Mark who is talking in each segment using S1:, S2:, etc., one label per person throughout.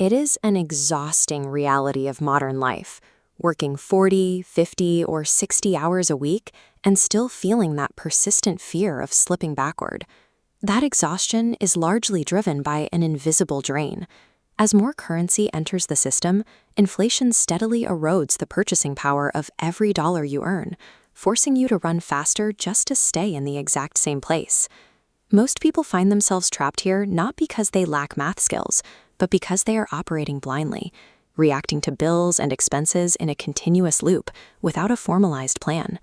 S1: It is an exhausting reality of modern life, working 40, 50, or 60 hours a week and still feeling that persistent fear of slipping backward. That exhaustion is largely driven by an invisible drain. As more currency enters the system, inflation steadily erodes the purchasing power of every dollar you earn, forcing you to run faster just to stay in the exact same place. Most people find themselves trapped here not because they lack math skills, but because they are operating blindly, reacting to bills and expenses in a continuous loop without a formalized plan.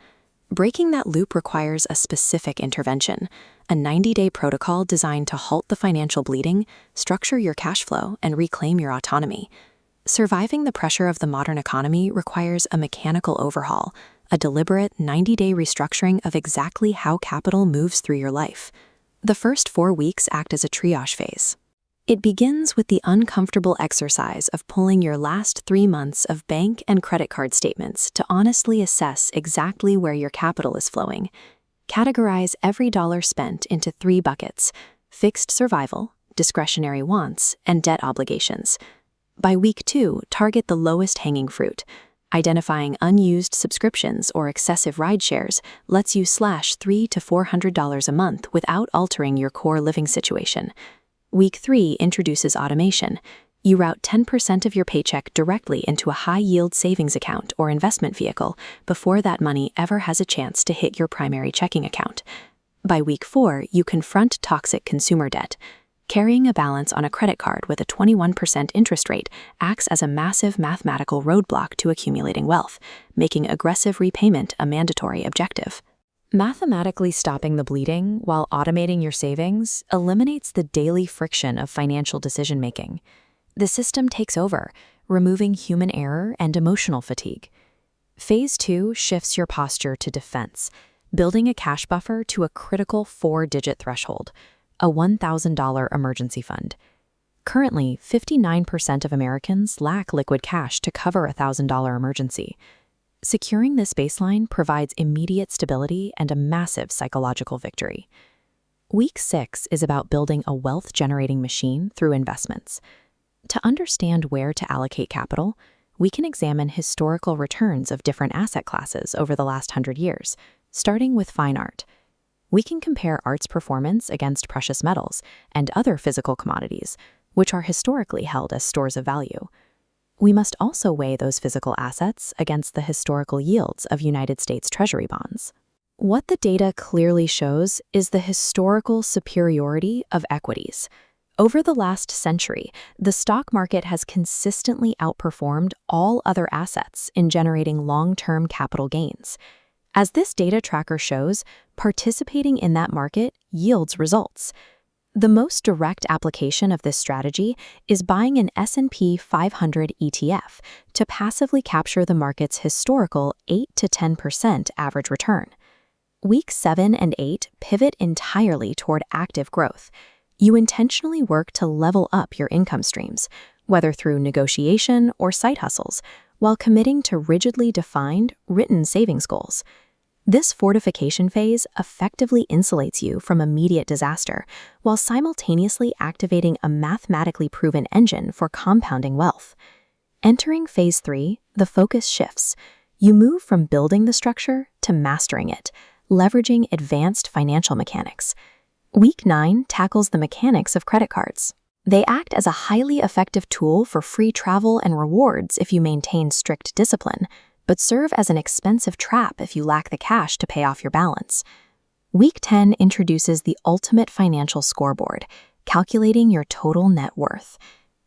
S1: Breaking that loop requires a specific intervention, a 90-day protocol designed to halt the financial bleeding, structure your cash flow, and reclaim your autonomy. Surviving the pressure of the modern economy requires a mechanical overhaul, a deliberate 90-day restructuring of exactly how capital moves through your life. The first 4 weeks act as a triage phase. It begins with the uncomfortable exercise of pulling your last 3 months of bank and credit card statements to honestly assess exactly where your capital is flowing. Categorize every dollar spent into 3 buckets: fixed survival, discretionary wants, and debt obligations. By week 2, target the lowest hanging fruit. Identifying unused subscriptions or excessive ride shares lets you slash $300 to $400 a month without altering your core living situation. Week 3 introduces automation. You route 10% of your paycheck directly into a high-yield savings account or investment vehicle before that money ever has a chance to hit your primary checking account. By week 4, you confront toxic consumer debt. Carrying a balance on a credit card with a 21% interest rate acts as a massive mathematical roadblock to accumulating wealth, making aggressive repayment a mandatory objective. Mathematically stopping the bleeding while automating your savings eliminates the daily friction of financial decision-making. The system takes over, removing human error and emotional fatigue. Phase 2 shifts your posture to defense, building a cash buffer to a critical 4-digit threshold, a $1,000 emergency fund. Currently, 59% of Americans lack liquid cash to cover a $1,000 emergency. Securing this baseline provides immediate stability and a massive psychological victory. Week 6 is about building a wealth-generating machine through investments. To understand where to allocate capital, we can examine historical returns of different asset classes over the last 100 years, starting with fine art. We can compare art's performance against precious metals and other physical commodities, which are historically held as stores of value. We must also weigh those physical assets against the historical yields of United States Treasury bonds. What the data clearly shows is the historical superiority of equities. Over the last century, the stock market has consistently outperformed all other assets in generating long-term capital gains. As this data tracker shows, participating in that market yields results. The most direct application of this strategy is buying an S&P 500 ETF to passively capture the market's historical 8 to 10% average return. Weeks 7 and 8 pivot entirely toward active growth. You intentionally work to level up your income streams, whether through negotiation or side hustles, while committing to rigidly defined, written savings goals. This fortification phase effectively insulates you from immediate disaster while simultaneously activating a mathematically proven engine for compounding wealth. Entering phase 3, the focus shifts. You move from building the structure to mastering it, leveraging advanced financial mechanics. Week 9 tackles the mechanics of credit cards. They act as a highly effective tool for free travel and rewards if you maintain strict discipline, but serve as an expensive trap if you lack the cash to pay off your balance. Week 10 introduces the ultimate financial scoreboard, calculating your total net worth.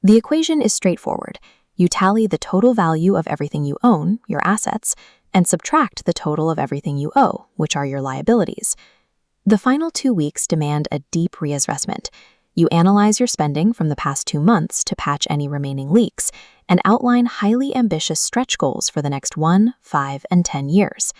S1: The equation is straightforward. You tally the total value of everything you own, your assets, and subtract the total of everything you owe, which are your liabilities. The final 2 weeks demand a deep reassessment. You analyze your spending from the past 2 months to patch any remaining leaks and outline highly ambitious stretch goals for the next 1, 5, and 10 years.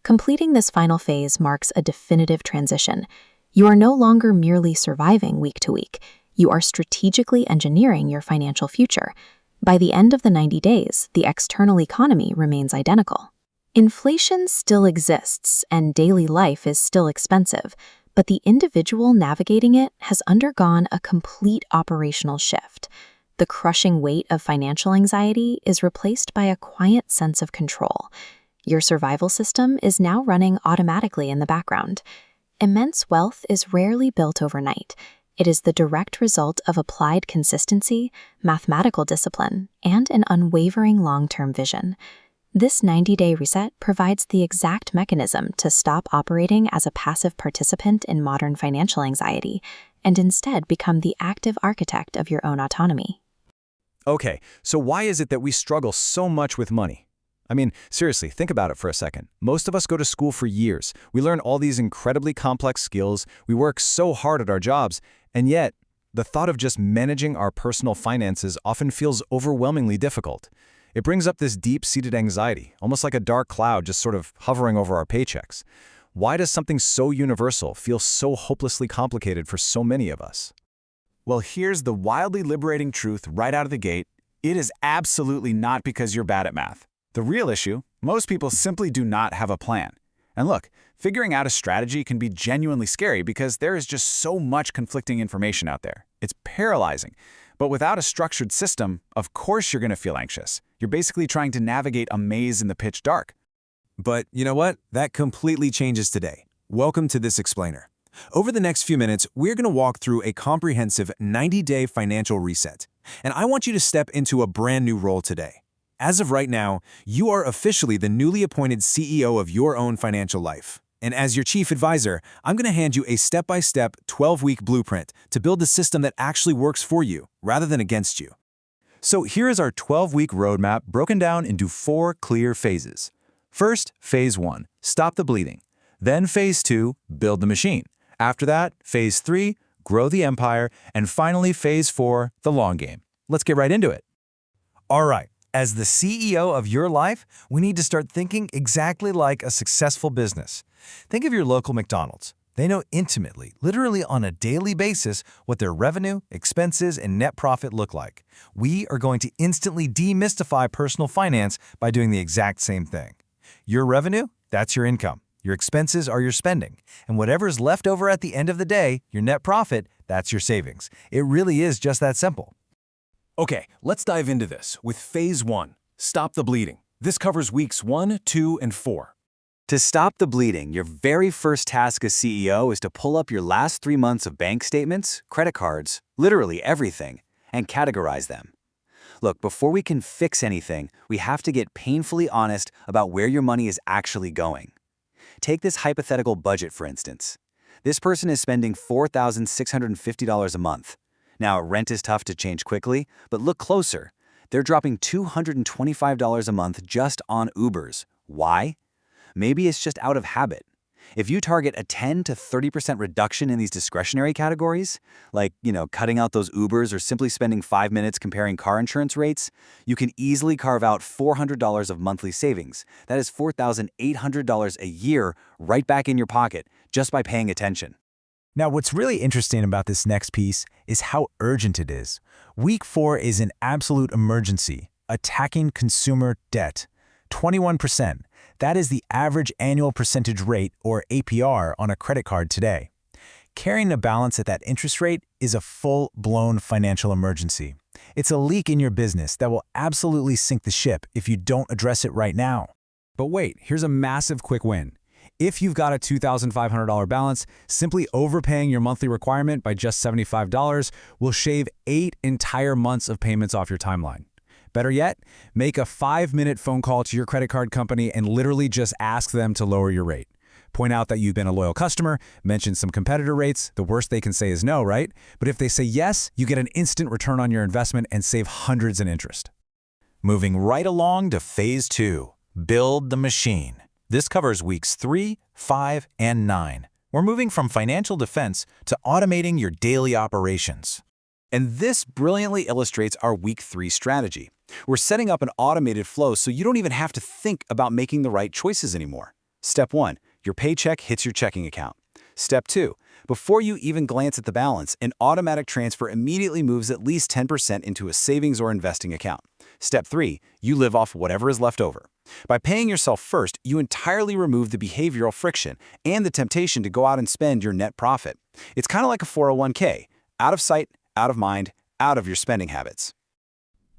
S1: Completing this final phase marks a definitive transition. You are no longer merely surviving week to week. You are strategically engineering your financial future. By the end of the 90 days, the external economy remains identical. Inflation still exists and daily life is still expensive, but the individual navigating it has undergone a complete operational shift. The crushing weight of financial anxiety is replaced by a quiet sense of control. Your survival system is now running automatically in the background. Immense wealth is rarely built overnight. It is the direct result of applied consistency, mathematical discipline, and an unwavering long-term vision. This 90-day reset provides the exact mechanism to stop operating as a passive participant in modern financial anxiety and instead become the active architect of your own autonomy.
S2: Okay, so why is it that we struggle so much with money? I mean, seriously, think about it for a second. Most of us go to school for years. We learn all these incredibly complex skills. We work so hard at our jobs. And yet, the thought of just managing our personal finances often feels overwhelmingly difficult. It brings up this deep-seated anxiety, almost like a dark cloud just sort of hovering over our paychecks. Why does something so universal feel so hopelessly complicated for so many of us?
S3: Well, here's the wildly liberating truth right out of the gate. It is absolutely not because you're bad at math. The real issue, most people simply do not have a plan. And look, figuring out a strategy can be genuinely scary because there is just so much conflicting information out there. It's paralyzing. But without a structured system, of course you're going to feel anxious. You're basically trying to navigate a maze in the pitch dark.
S4: But you know what? That completely changes today. Welcome to This Explainer. Over the next few minutes, we're going to walk through a comprehensive 90-day financial reset. And I want you to step into a brand new role today. As of right now, you are officially the newly appointed CEO of your own financial life. And as your chief advisor, I'm going to hand you a step-by-step 12-week blueprint to build a system that actually works for you, rather than against you.
S2: So here is our 12-week roadmap broken down into 4 clear phases. First, phase 1, stop the bleeding. Then phase 2, build the machine. After that, phase 3, grow the empire. And finally, phase 4, the long game. Let's get right into it.
S4: All right. As the CEO of your life, we need to start thinking exactly like a successful business. Think of your local McDonald's. They know intimately, literally on a daily basis, what their revenue, expenses, and net profit look like. We are going to instantly demystify personal finance by doing the exact same thing. Your revenue, that's your income. Your expenses are your spending. And whatever's left over at the end of the day, your net profit, that's your savings. It really is just that simple.
S2: Okay, let's dive into this with phase 1, stop the bleeding. This covers weeks 1, 2, and 4.
S5: To stop the bleeding, your very first task as CEO is to pull up your last 3 months of bank statements, credit cards, literally everything, and categorize them. Look, before we can fix anything, we have to get painfully honest about where your money is actually going. Take this hypothetical budget, for instance. This person is spending $4,650 a month. Now, rent is tough to change quickly, but look closer. They're dropping $225 a month just on Ubers. Why? Maybe it's just out of habit. If you target a 10 to 30% reduction in these discretionary categories, like, cutting out those Ubers or simply spending 5 minutes comparing car insurance rates, you can easily carve out $400 of monthly savings. That is $4,800 a year right back in your pocket just by paying attention.
S4: Now, what's really interesting about this next piece is how urgent it is. Week 4 is an absolute emergency, attacking consumer debt. 21%. That is the average annual percentage rate, or APR, on a credit card today. Carrying a balance at that interest rate is a full-blown financial emergency. It's a leak in your business that will absolutely sink the ship if you don't address it right now.
S6: But wait, here's a massive quick win. If you've got a $2,500 balance, simply overpaying your monthly requirement by just $75 will shave 8 entire months of payments off your timeline. Better yet, make a 5-minute phone call to your credit card company and literally just ask them to lower your rate. Point out that you've been a loyal customer, mention some competitor rates. The worst they can say is no, right? But if they say yes, you get an instant return on your investment and save hundreds in interest.
S4: Moving right along to phase 2, build the machine. This covers weeks 3, 5, and 9. We're moving from financial defense to automating your daily operations.
S5: And this brilliantly illustrates our week 3 strategy. We're setting up an automated flow so you don't even have to think about making the right choices anymore. Step 1, your paycheck hits your checking account. Step 2, before you even glance at the balance, an automatic transfer immediately moves at least 10% into a savings or investing account. Step 3, you live off whatever is left over. By paying yourself first, you entirely remove the behavioral friction and the temptation to go out and spend your net profit. It's kind of like a 401k, out of sight, out of mind, out of your spending habits.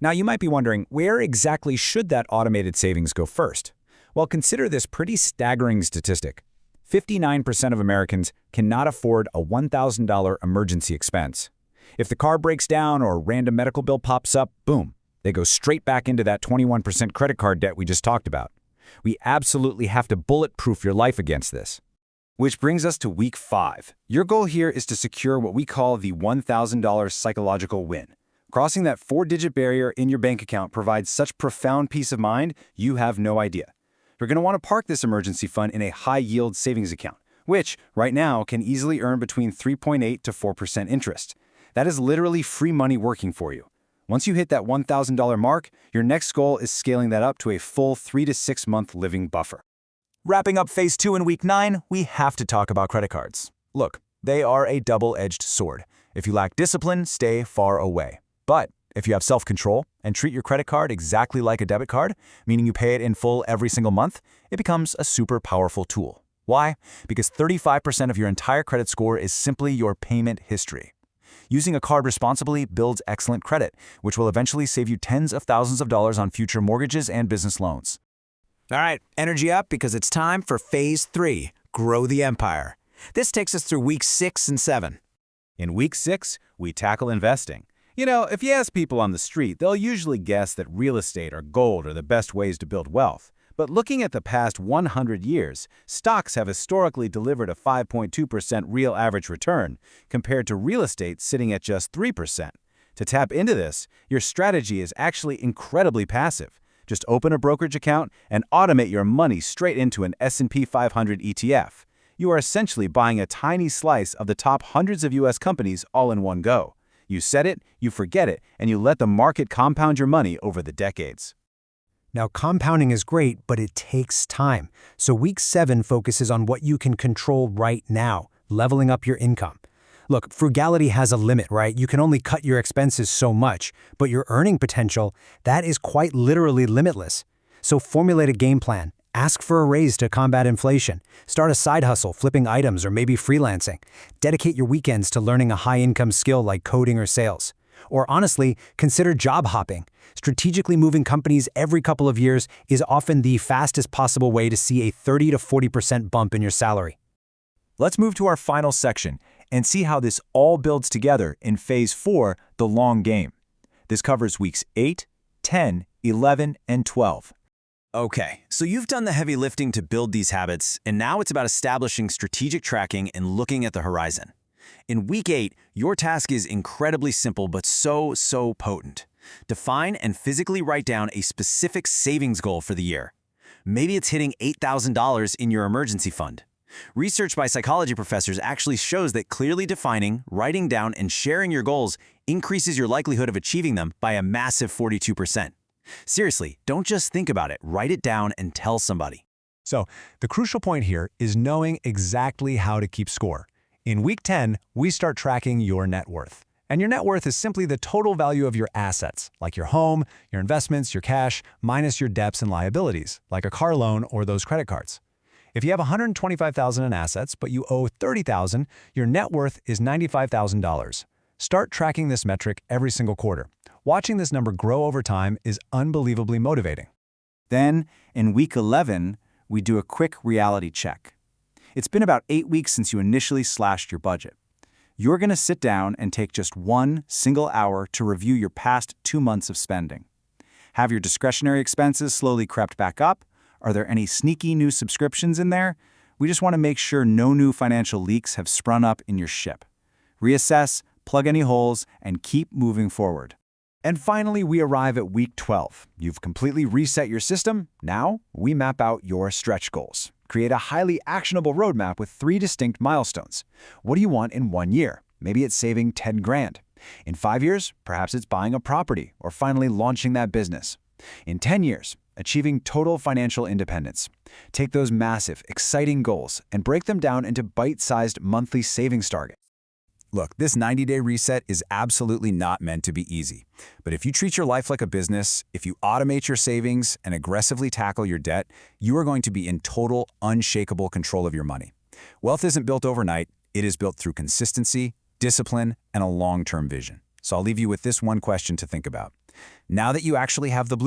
S2: Now, you might be wondering, where exactly should that automated savings go first? Well, consider this pretty staggering statistic. 59% of Americans cannot afford a $1,000 emergency expense. If the car breaks down or a random medical bill pops up, boom, they go straight back into that 21% credit card debt we just talked about. We absolutely have to bulletproof your life against this.
S5: Which brings us to week 5. Your goal here is to secure what we call the $1,000 psychological win. Crossing that 4-digit barrier in your bank account provides such profound peace of mind, you have no idea. You're going to want to park this emergency fund in a high-yield savings account, which, right now, can easily earn between 3.8 to 4% interest. That is literally free money working for you. Once you hit that $1,000 mark, your next goal is scaling that up to a full 3 to 6 month living buffer.
S3: Wrapping up phase 2 in week 9, we have to talk about credit cards. Look, they are a double-edged sword. If you lack discipline, stay far away. But if you have self-control and treat your credit card exactly like a debit card, meaning you pay it in full every single month, it becomes a super powerful tool. Why? Because 35% of your entire credit score is simply your payment history. Using a card responsibly builds excellent credit, which will eventually save you tens of thousands of dollars on future mortgages and business loans.
S7: All right, energy up because it's time for phase 3, grow the empire. This takes us through weeks 6 and 7.
S3: In week 6, we tackle investing. You know, if you ask people on the street, they'll usually guess that real estate or gold are the best ways to build wealth. But looking at the past 100 years, stocks have historically delivered a 5.2% real average return, compared to real estate sitting at just 3%. To tap into this, your strategy is actually incredibly passive. Just open a brokerage account and automate your money straight into an S&P 500 ETF. You are essentially buying a tiny slice of the top hundreds of U.S. companies all in one go. You set it, you forget it, and you let the market compound your money over the decades.
S8: Now, compounding is great, but it takes time. So week 7 focuses on what you can control right now, leveling up your income. Look, frugality has a limit, right? You can only cut your expenses so much, but your earning potential, that is quite literally limitless. So formulate a game plan. Ask for a raise to combat inflation. Start a side hustle, flipping items, or maybe freelancing. Dedicate your weekends to learning a high-income skill like coding or sales. Or honestly, consider job hopping. Strategically moving companies every couple of years is often the fastest possible way to see a 30 to 40% bump in your salary.
S3: Let's move to our final section and see how this all builds together in phase 4, the long game. This covers weeks 8, 10, 11, and 12.
S7: Okay, so you've done the heavy lifting to build these habits, and now it's about establishing strategic tracking and looking at the horizon. In week 8, your task is incredibly simple but so potent. Define and physically write down a specific savings goal for the year. Maybe it's hitting $8,000 in your emergency fund. Research by psychology professors actually shows that clearly defining, writing down, and sharing your goals increases your likelihood of achieving them by a massive 42%. Seriously, don't just think about it, write it down and tell somebody.
S6: So, the crucial point here is knowing exactly how to keep score. In week 10, we start tracking your net worth. And your net worth is simply the total value of your assets, like your home, your investments, your cash, minus your debts and liabilities, like a car loan or those credit cards. If you have $125,000 in assets, but you owe $30,000, your net worth is $95,000. Start tracking this metric every single quarter. Watching this number grow over time is unbelievably motivating.
S3: Then, in week 11, we do a quick reality check. It's been about 8 weeks since you initially slashed your budget. You're going to sit down and take just one single hour to review your past 2 months of spending. Have your discretionary expenses slowly crept back up? Are there any sneaky new subscriptions in there? We just want to make sure no new financial leaks have sprung up in your ship. Reassess, plug any holes, and keep moving forward.
S2: And finally, we arrive at week 12. You've completely reset your system. Now, we map out your stretch goals. Create a highly actionable roadmap with 3 distinct milestones. What do you want in 1 year? Maybe it's saving 10 grand. In 5 years, perhaps it's buying a property or finally launching that business. In 10 years, achieving total financial independence. Take those massive, exciting goals and break them down into bite-sized monthly savings targets.
S3: Look, this 90-day reset is absolutely not meant to be easy. But if you treat your life like a business, if you automate your savings and aggressively tackle your debt, you are going to be in total, unshakable control of your money. Wealth isn't built overnight. It is built through consistency, discipline, and a long-term vision. So I'll leave you with this one question to think about.
S6: Now that you actually have the